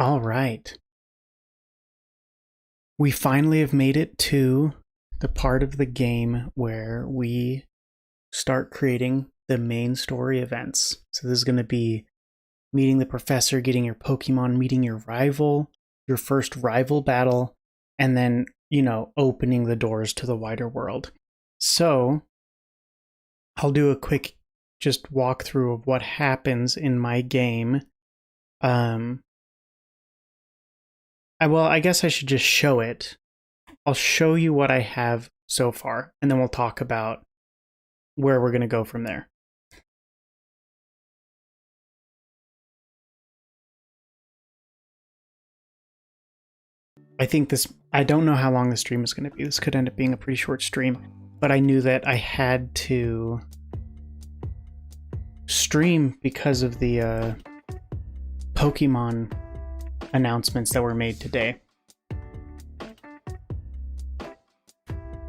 All right. We finally have made it to the part of the game where we start creating the main story events. So this is going to be meeting the professor, getting your Pokemon, meeting your rival, your first rival battle, and then, opening the doors to the wider world. So I'll do a quick just walkthrough of what happens in my game. I guess I should just show it. I'll show you what I have so far, and then we'll talk about where we're going to go from there. I don't know how long the stream is going to be. This could end up being a pretty short stream, but I knew that I had to stream because of the Pokemon announcements that were made today.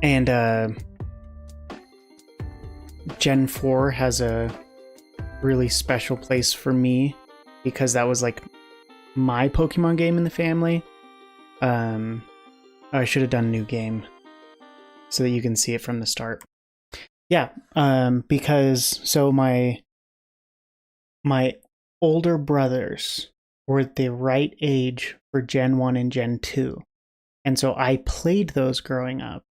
And Gen 4 has a really special place for me because that was like my Pokemon game in the family. I should have done new game so that you can see it from the start. Yeah, because so my older brothers were at the right age for Gen 1 and Gen 2. And so I played those growing up.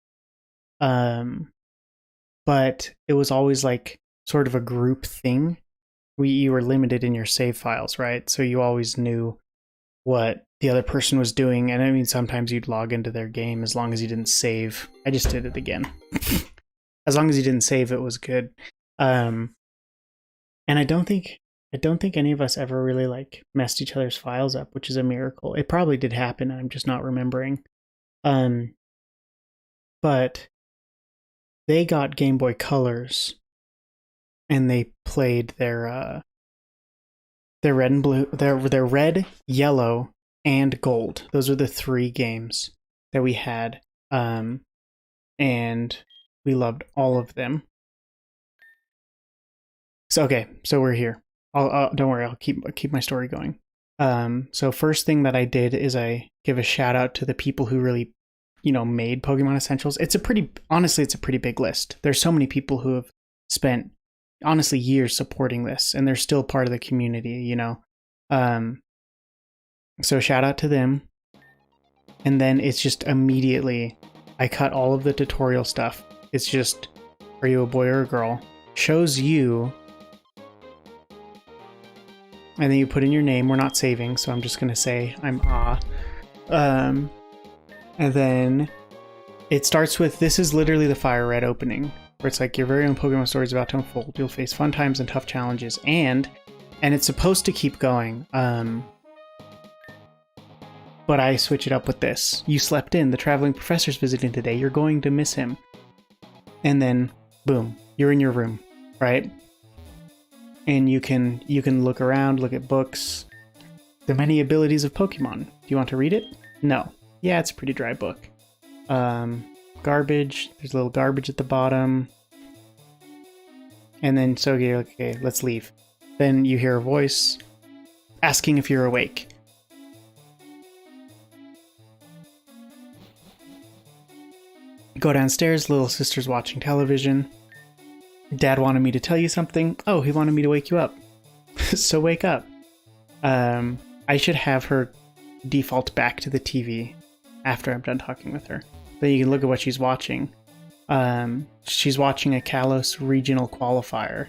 But it was always like sort of a group thing. You were limited in your save files, right? So you always knew what the other person was doing. And I mean, sometimes you'd log into their game as long as you didn't save. I just did it again. As long as you didn't save, it was good. And I don't think any of us ever really like messed each other's files up, which is a miracle. It probably did happen, I'm just not remembering. But they got Game Boy Colors, and they played their red and blue, their red, yellow, and gold. Those were the three games that we had, and we loved all of them. So we're here. Don't worry, I'll keep my story going. So first thing that I did is I give a shout out to the people who really, made Pokemon Essentials. It's a pretty big list. There's so many people who have spent, honestly, years supporting this, and they're still part of the community, So shout out to them. And then it's just immediately, I cut all of the tutorial stuff. It's just, are you a boy or a girl? Shows you. And then you put in your name. We're not saving, so I'm just going to say I'm Ah. And then it starts with, this is literally the Fire Red opening, where it's like your very own Pokemon story is about to unfold. You'll face fun times and tough challenges, and it's supposed to keep going. But I switch it up with this. You slept in. The traveling professor's visiting today. You're going to miss him. And then, boom, you're in your room, right? And you can look around, look at books. The many abilities of Pokemon. Do you want to read it? No. Yeah, it's a pretty dry book. Garbage. There's a little garbage at the bottom. And then, so you're like, okay, let's leave. Then you hear a voice asking if you're awake. Go downstairs, little sister's watching television. Dad wanted me to tell you something. Oh, he wanted me to wake you up. So wake up. I should have her default back to the TV after I'm done talking with her. Then you can look at what she's watching. She's watching a Kalos regional qualifier.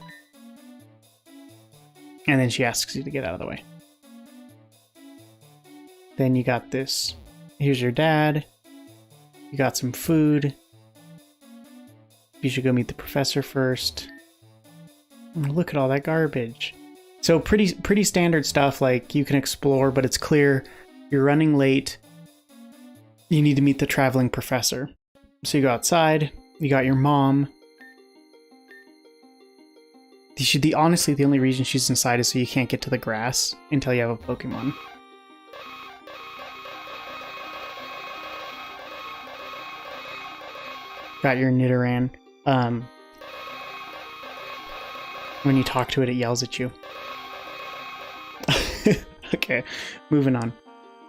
And then she asks you to get out of the way. Then you got this. Here's your dad. You got some food. You should go meet the professor first. Oh, look at all that garbage. So pretty standard stuff, like you can explore, but it's clear you're running late. You need to meet the traveling professor. So you go outside, you got your mom. Honestly, the only reason she's inside is so you can't get to the grass until you have a Pokemon. Got your Nidoran. When you talk to it, it yells at you. Okay, moving on.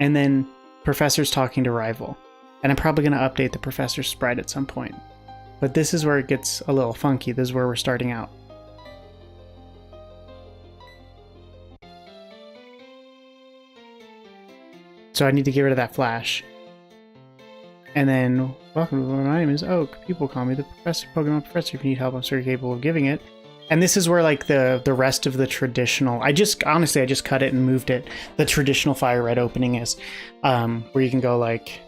And then Professor's talking to Rival. And I'm probably going to update the Professor sprite at some point. But this is where it gets a little funky. This is where we're starting out. So I need to get rid of that flash. And then, welcome, my name is Oak. People call me the Professor, Pokemon Professor. If you need help, I'm certainly capable of giving it. And this is where like the rest of the traditional, honestly, I just cut it and moved it. The traditional Fire Red opening is, where you can go like,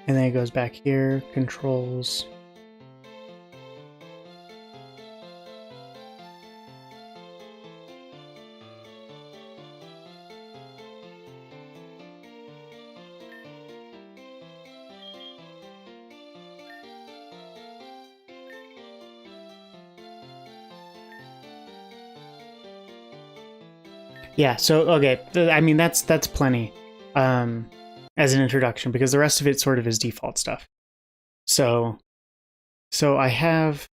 and then it goes back here, controls. Yeah, so, okay, I mean, that's plenty as an introduction, because the rest of it sort of is default stuff. So I have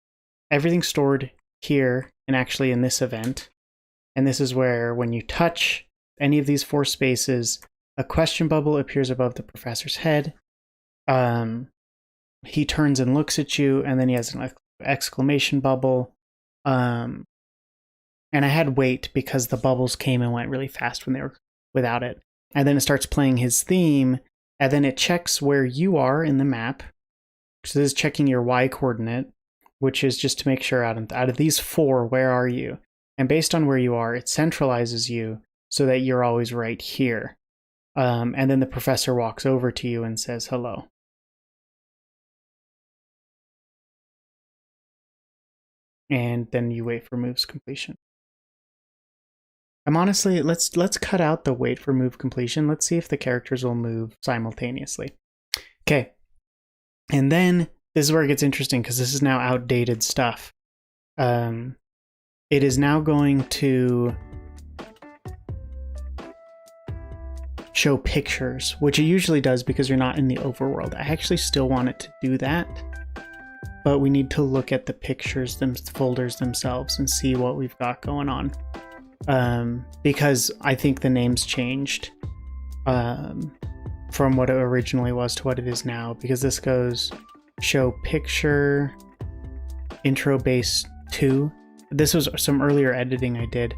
everything stored here, and actually in this event, and this is where when you touch any of these 4 spaces, a question bubble appears above the professor's head. He turns and looks at you, and then he has an exclamation bubble. And I had wait because the bubbles came and went really fast when they were without it. And then it starts playing his theme, and then it checks where you are in the map. So this is checking your Y coordinate, which is just to make sure out of these 4, where are you? And based on where you are, it centralizes you so that you're always right here. And then the professor walks over to you and says hello. And then you wait for moves completion. I'm honestly, let's cut out the wait for move completion. Let's see if the characters will move simultaneously. Okay. And then this is where it gets interesting, because this is now outdated stuff. It is now going to show pictures, which it usually does because you're not in the overworld. I actually still want it to do that, but we need to look at the pictures, folders themselves, and see what we've got going on. Because I think the name's changed from what it originally was to what it is now, because this goes show picture intro base 2. This was some earlier editing I did.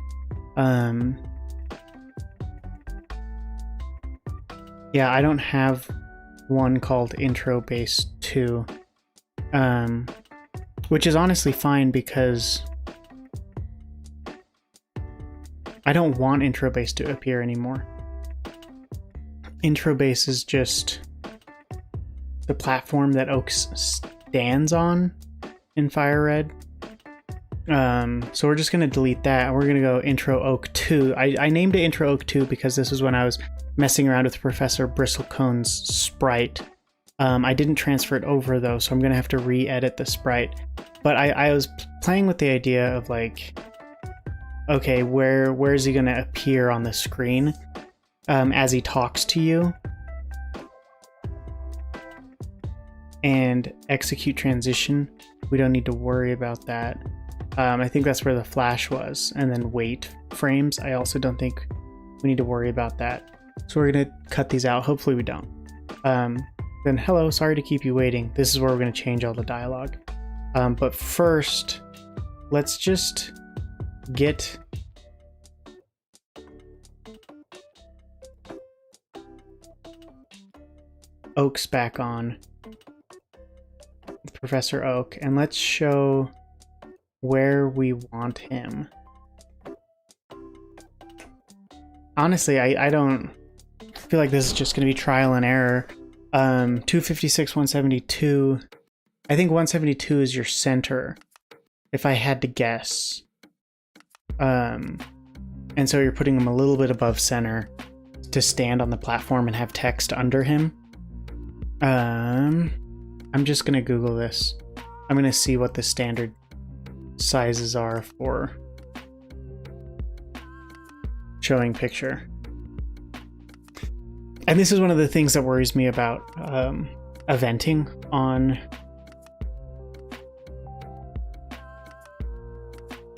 Yeah, I don't have one called intro base 2, which is honestly fine because I don't want intro base to appear anymore. Intro base is just the platform that Oak stands on in Fire Red. So we're just going to delete that. We're going to go intro Oak 2. I named it intro Oak 2 because this was when I was messing around with Professor Bristlecone's sprite. I didn't transfer it over though, so I'm going to have to re-edit the sprite. But I was playing with the idea of like, okay, where is he going to appear on the screen as he talks to you? And execute transition. We don't need to worry about that. I think that's where the flash was. And then wait frames. I also don't think we need to worry about that. So we're going to cut these out. Hopefully we don't. Then hello, sorry to keep you waiting. This is where we're going to change all the dialogue. But first, let's just get Oak's back on, Professor Oak, and let's show where we want him. Honestly, I don't feel like this is just going to be trial and error. 256, 172. I think 172 is your center, if I had to guess. And so you're putting him a little bit above center to stand on the platform and have text under him. I'm just going to Google this. I'm going to see what the standard sizes are for showing picture. And this is one of the things that worries me about eventing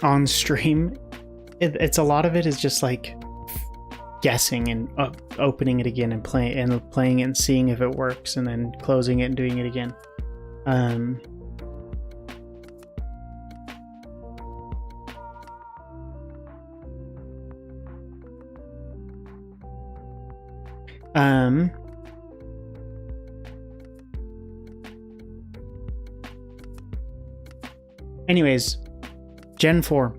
on stream. It's a lot of it is just like guessing and opening it again and playing it and seeing if it works, and then closing it and doing it again. Anyways, Gen 4.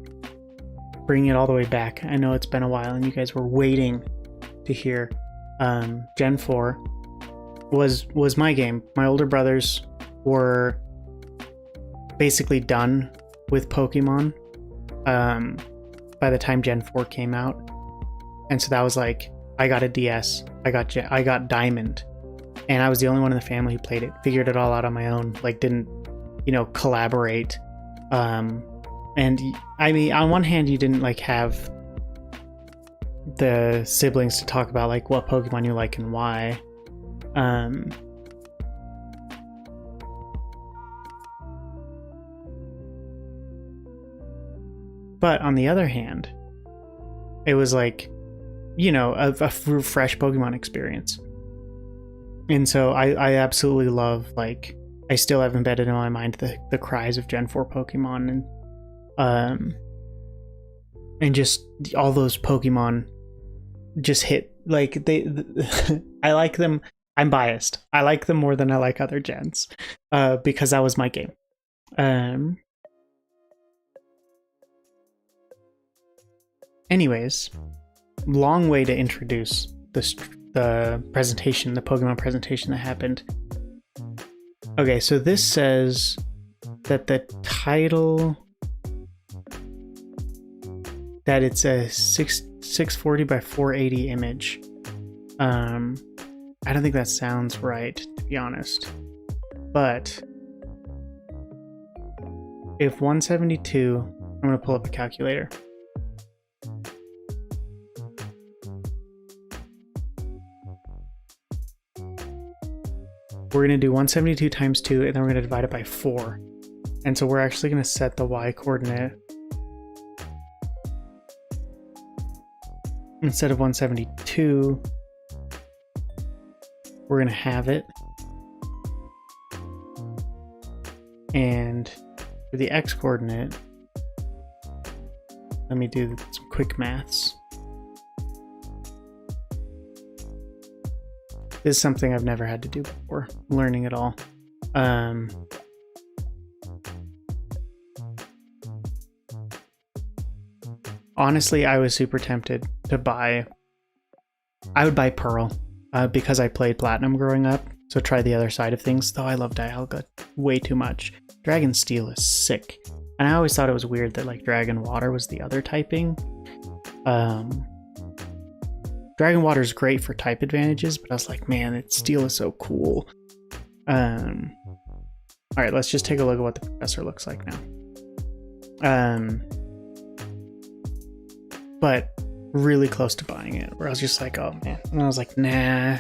Bringing it all the way back. I know it's been a while and you guys were waiting to hear. Gen 4 was my game. My older brothers were basically done with Pokemon by the time Gen 4 came out. And so that was like, I got a DS, I got Diamond, and I was the only one in the family who played it. Figured it all out on my own, like didn't, collaborate. And I mean, on one hand, you didn't like have the siblings to talk about like what Pokemon you like and why. But on the other hand, it was like, a fresh Pokemon experience. And so I absolutely love, like, I still have embedded in my mind the cries of Gen 4 Pokemon, and just all those Pokemon just hit, like, I like them. I'm biased. I like them more than I like other gens, because that was my game. Anyways, long way to introduce the presentation, the Pokemon presentation that happened. Okay, so this says that the title, that it's a 640 by 480 image. I don't think that sounds right, to be honest. But if 172, I'm going to pull up a calculator. We're going to do 172 times 2, and then we're going to divide it by 4. And so we're actually going to set the y coordinate. Instead of 172, we're going to have it. And for the x coordinate, let me do some quick maths. This is something I've never had to do before, learning it all. Honestly, I was super tempted to buy... I would buy Pearl, because I played Platinum growing up, so try the other side of things, though I love Dialga way too much. Dragon Steel is sick, and I always thought it was weird that like Dragon Water was the other typing. Dragon Water is great for type advantages, but I was like, man, its Steel is so cool. Alright, let's just take a look at what the Professor looks like now. But really close to buying it, where I was just like, oh man. And I was like, nah,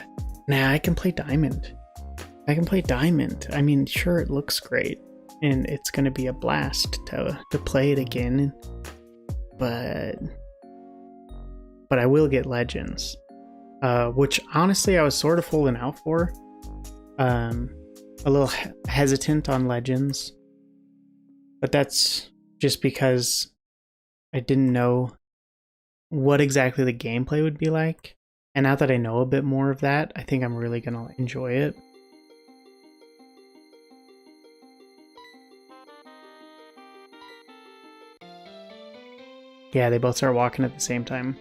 I can play Diamond. I mean, sure, it looks great, and it's going to be a blast to play it again, but I will get Legends, which honestly I was sort of holding out for. A little hesitant on Legends, but that's just because I didn't know what exactly the gameplay would be like. And now that I know a bit more of that, I think I'm really going to enjoy it. Yeah, they both start walking at the same time.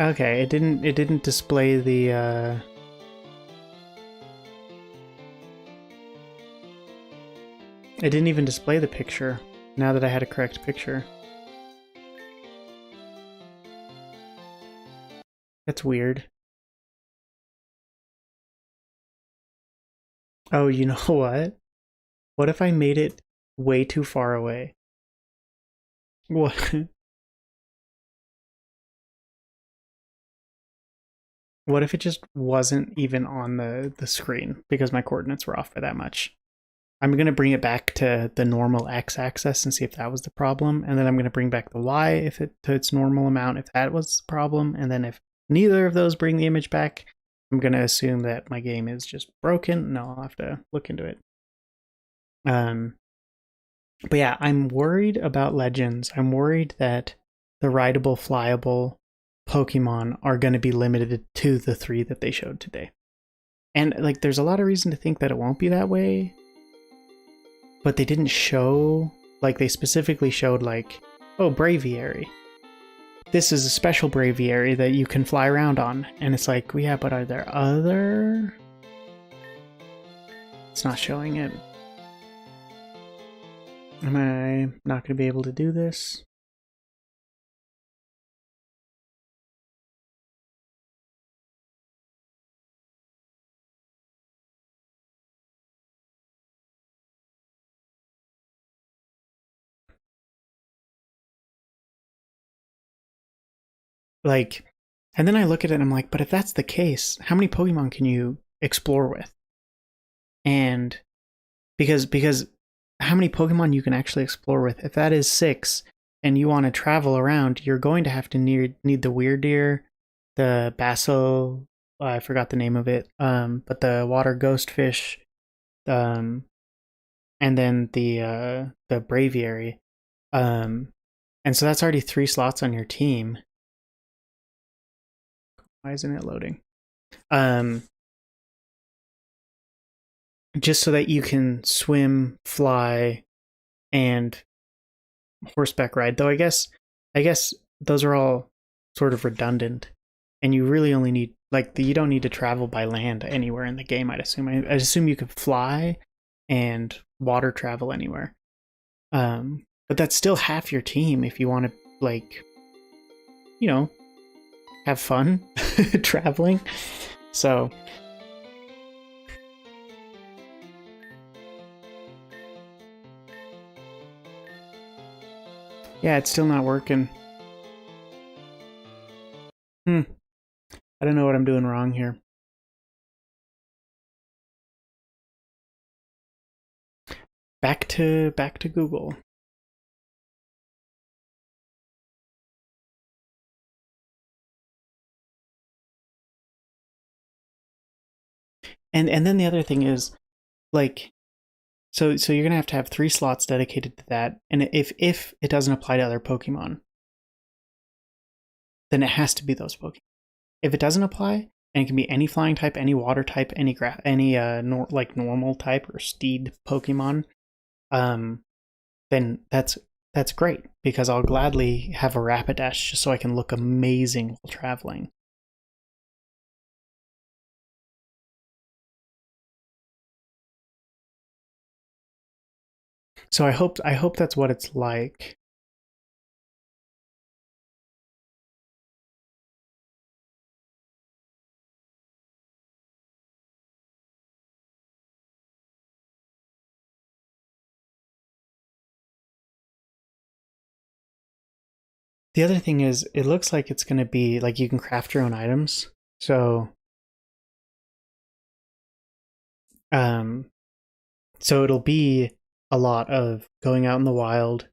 Okay, it didn't display the it didn't even display the picture now that I had a correct picture. That's weird. Oh, you know what? What if I made it way too far away? What? What if it just wasn't even on the screen because my coordinates were off by that much? I'm going to bring it back to the normal x-axis and see if that was the problem, and then I'm going to bring back the y if it to its normal amount if that was the problem, and then if neither of those bring the image back, I'm going to assume that my game is just broken. No, I'll have to look into it. But yeah, I'm worried about Legends. I'm worried that the rideable, flyable Pokemon are going to be limited to the 3 that they showed today. And like, there's a lot of reason to think that it won't be that way. But they didn't show, like, they specifically showed, like, oh, Braviary. This is a special Braviary that you can fly around on. And it's like, well, yeah, but are there other? It's not showing it. Am I not going to be able to do this? Like, and then I look at it and I'm like, but if that's the case, how many Pokemon can you explore with? And because how many Pokemon you can actually explore with? If that is 6 and you want to travel around, you're going to have to need the Weirdeer, the Basso, I forgot the name of it, but the water ghostfish, and then the Braviary. And so that's already 3 slots on your team. Why isn't it loading? Just so that you can swim, fly, and horseback ride. Though I guess those are all sort of redundant, and you really only need you don't need to travel by land anywhere in the game. I'd assume you could fly and water travel anywhere. But that's still half your team if you want to have fun traveling. So yeah, it's still not working. I don't know what I'm doing wrong here. Back to Google. And then the other thing is, so you're gonna have to have 3 slots dedicated to that, and if it doesn't apply to other Pokemon, then it has to be those Pokemon. If it doesn't apply, and it can be any flying type, any water type, any normal type or steed Pokemon, then that's great because I'll gladly have a Rapidash just so I can look amazing while traveling. So I hope that's what it's like. The other thing is, it looks like it's going to be like you can craft your own items. So, so it'll be a lot of going out in the wild,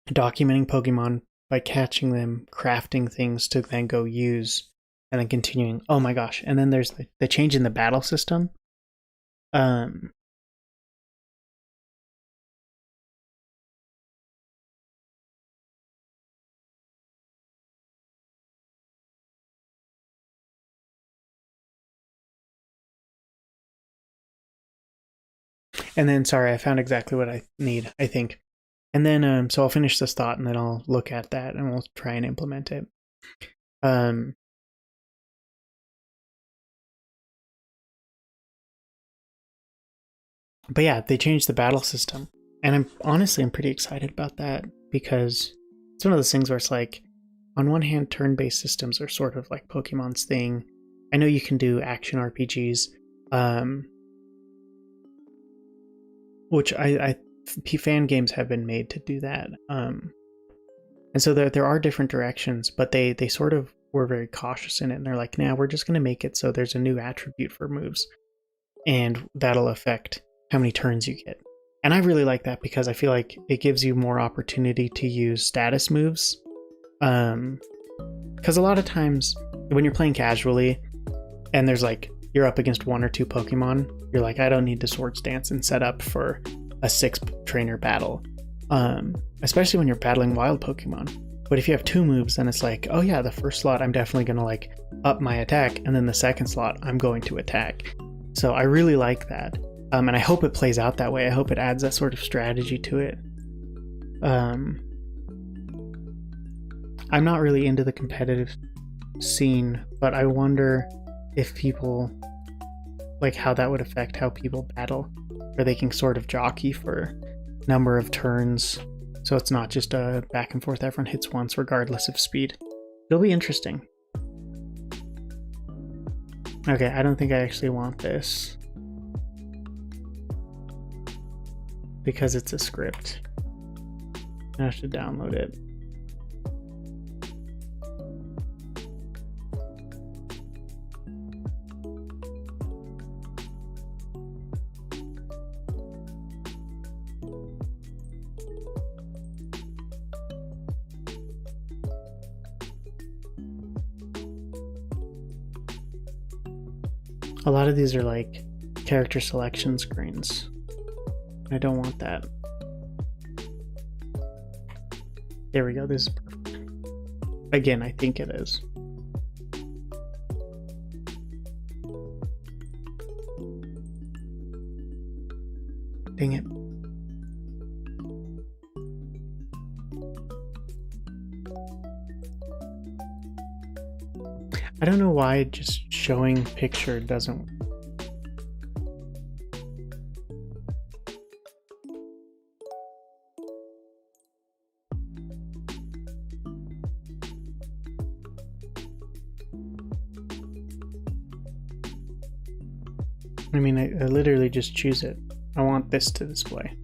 documenting Pokemon by catching them, crafting things to then go use, and then continuing. Oh my gosh! And then there's the change in the battle system. And then, sorry, I found exactly what I need, I think. And then, so I'll finish this thought and then I'll look at that and we'll try and implement it. But yeah, they changed the battle system. And I'm pretty excited about that because it's one of those things where it's like, on one hand, turn-based systems are sort of like Pokemon's thing. I know you can do action RPGs, which fan games have been made to do that. And so there are different directions, but they sort of were very cautious in it, and they're like, nah, we're just going to make it so there's a new attribute for moves, and that'll affect how many turns you get. And I really like that because I feel like it gives you more opportunity to use status moves. Because a lot of times when you're playing casually and there's like, you're up against 1 or 2 Pokemon, you're like, I don't need to Swords Dance and set up for a 6 trainer battle. Especially when you're battling wild Pokemon. But if you have 2 moves, then it's like, oh yeah, the first slot I'm definitely going to like up my attack, and then the second slot I'm going to attack. So I really like that. And I hope it plays out that way. I hope it adds that sort of strategy to it. I'm not really into the competitive scene, but I wonder if people, like how that would affect how people battle, or they can sort of jockey for number of turns, so it's not just a back and forth, everyone hits once regardless of speed. It'll be interesting. Okay, I don't think I actually want this because it's a script. I have to download it. A lot of these are like character selection screens. I don't want that. There we go, this is perfect. Again, I think it is. Dang it. I don't know why just showing picture doesn't. I mean, I literally just choose it. I want this to display.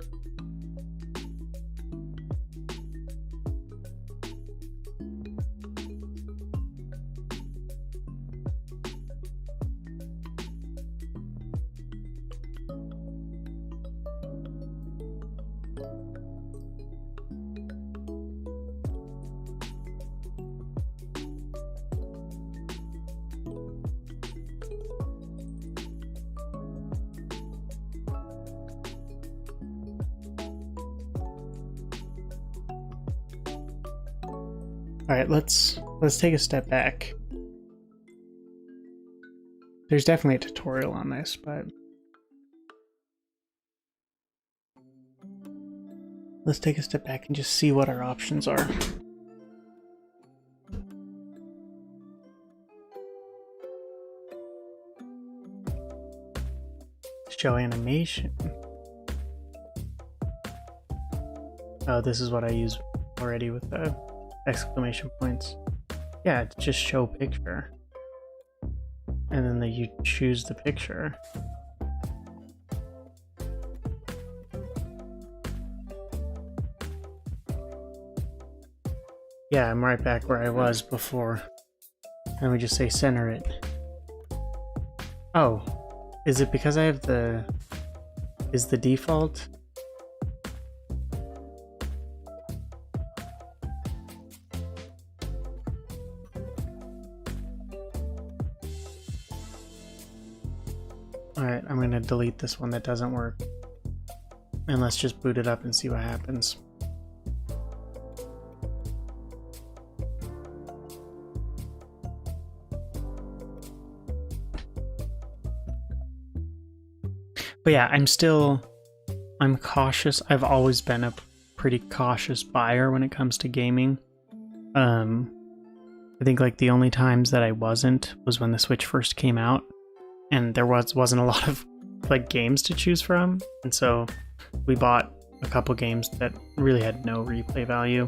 All right, let's take a step back. There's definitely a tutorial on this, but let's take a step back and just see what our options are. Show animation. Oh, this is what I use already with the exclamation points. Yeah, it's just show picture. And then you choose the picture. Yeah, I'm right back where I was before. And we just say center it. Oh, is it because I have is the default? Alright, I'm gonna delete this one that doesn't work. And let's just boot it up and see what happens. But yeah, I'm cautious. I've always been a pretty cautious buyer when it comes to gaming. I think like the only times that I wasn't was when the Switch first came out. And there wasn't a lot of like games to choose from, and so we bought a couple games that really had no replay value.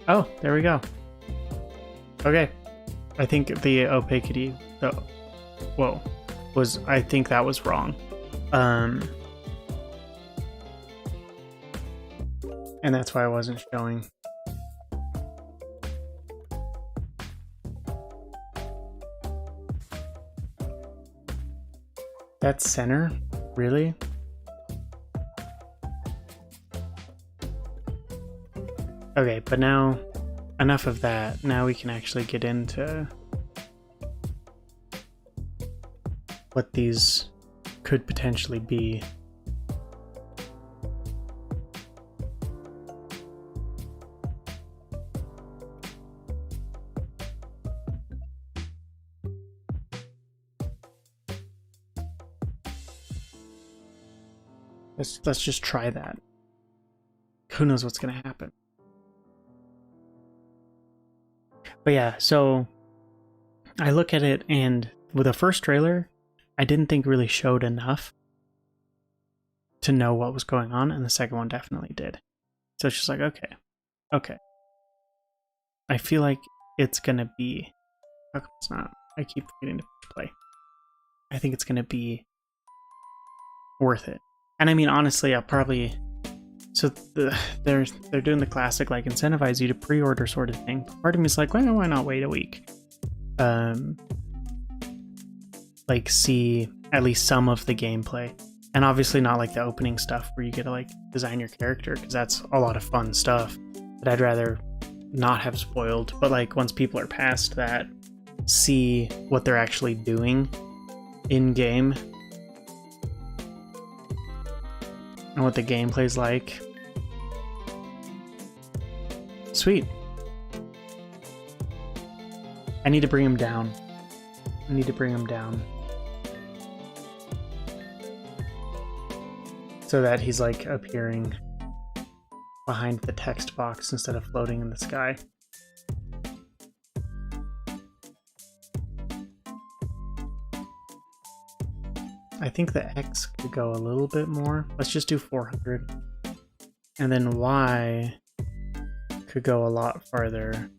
Oh, there we go. Okay, I think the opacity, the whoa, I think that was wrong. And that's why I wasn't showing. That's center? Really? Okay, but now, enough of that. Now we can actually get into what these could potentially be. Let's just try that. Who knows what's gonna happen? But yeah, so I look at it, and with the first trailer, I didn't think really showed enough to know what was going on, and the second one definitely did. So it's just like, okay. I feel like it's gonna be... How come it's not? I keep forgetting to play. I think it's gonna be worth it. And I mean, honestly, I'll probably... So they're doing the classic, like, incentivize you to pre-order sort of thing. Part of me is like, well, why not wait a week? Like, see at least some of the gameplay. And obviously not like the opening stuff where you get to like design your character, because that's a lot of fun stuff that I'd rather not have spoiled. But like once people are past that, see what they're actually doing in game and what the gameplay's like. Sweet. I need to bring him down. So that he's like appearing behind the text box instead of floating in the sky. I think the X could go a little bit more. Let's just do 400. And then Y could go a lot farther.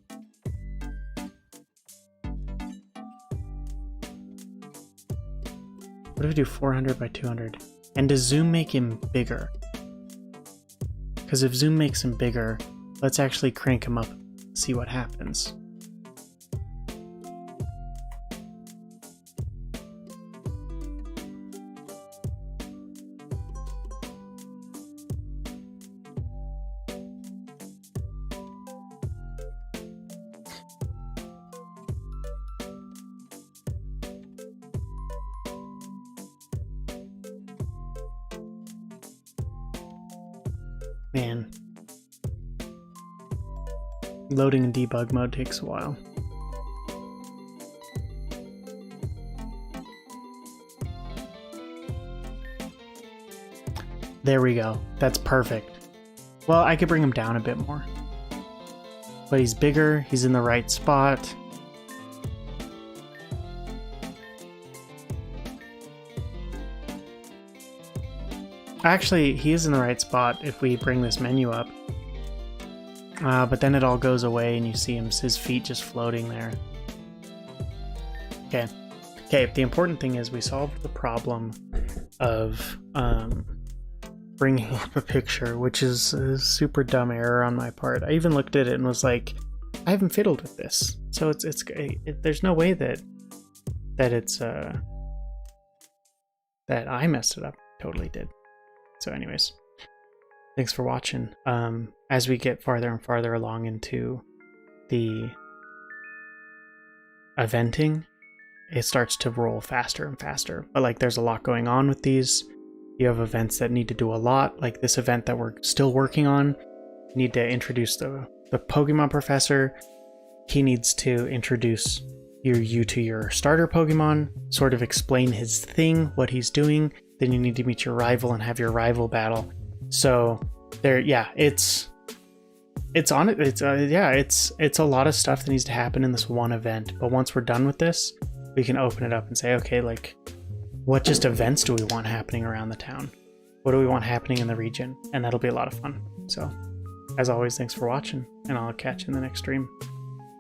What if we do 400 by 200? And does zoom make him bigger? Because if zoom makes him bigger, let's actually crank him up and see what happens. Man, loading in debug mode takes a while. There we go. That's perfect. Well, I could bring him down a bit more. But he's bigger, he's in the right spot. Actually, he is in the right spot if we bring this menu up. But then it all goes away and you see his feet just floating there. Okay. Okay, the important thing is we solved the problem of bringing up a picture, which is a super dumb error on my part. I even looked at it and was like, I haven't fiddled with this. So there's no way that it's that I messed it up. Totally did. So anyways, thanks for watching. As we get farther and farther along into the eventing, it starts to roll faster and faster. But like there's a lot going on with these. You have events that need to do a lot, like this event that we're still working on. You need to introduce the Pokemon professor. He needs to introduce you to your starter Pokemon, sort of explain his thing, what he's doing. Then you need to meet your rival and have your rival battle. So there, yeah, it's a lot of stuff that needs to happen in this one event. But once we're done with this, we can open it up and say, okay, like, what just events do we want happening around the town? What do we want happening in the region? And that'll be a lot of fun. So, as always, thanks for watching, and I'll catch you in the next stream.